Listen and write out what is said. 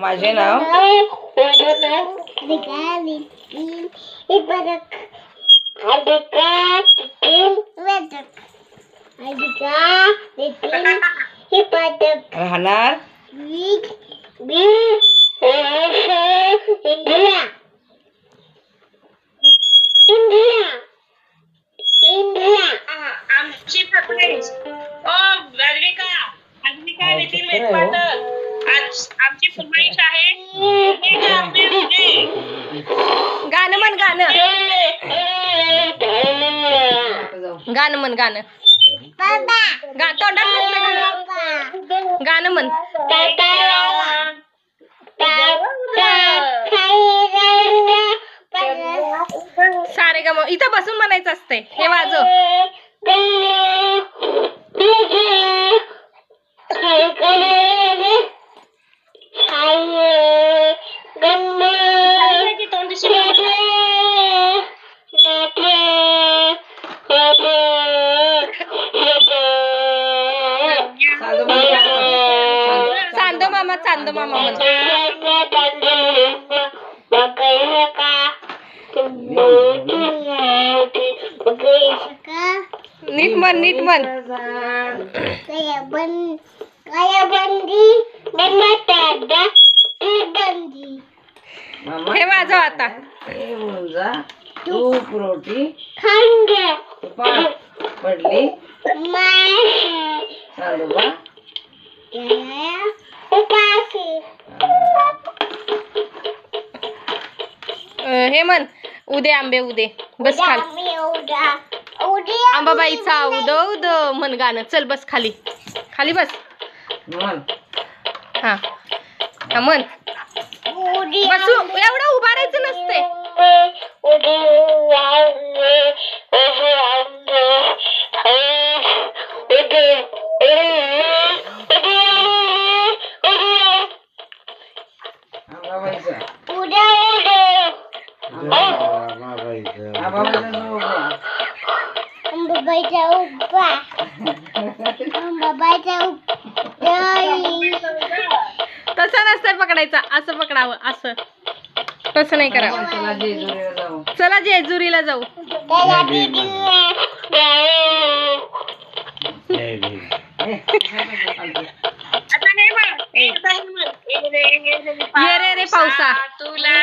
माझे नाव राहणार आमची फरमाईश ओ रजनिका देखील पाटल आज आमची फरमाईश आहे गाणं म्हण गाणं तोंडात गाणं म्हण सारे ग इथं बसून म्हणायचं असतंय हे वाजव चांद मामा म्हण नीट म्हण हे वाजव आता तू रोटी पडली चांदोबा हे म्हण उदे आंबे उदे बस खाली आंबाबाईचा उद उद म्हण गाणं चल बस खाली बस हा म्हण बसू एवढं उभारायचं नसते तसं नसतं पकडायचं असं पकडावं असं तसं नाही करावं चला जेजुरीला जाऊ ये रे पावसा तुला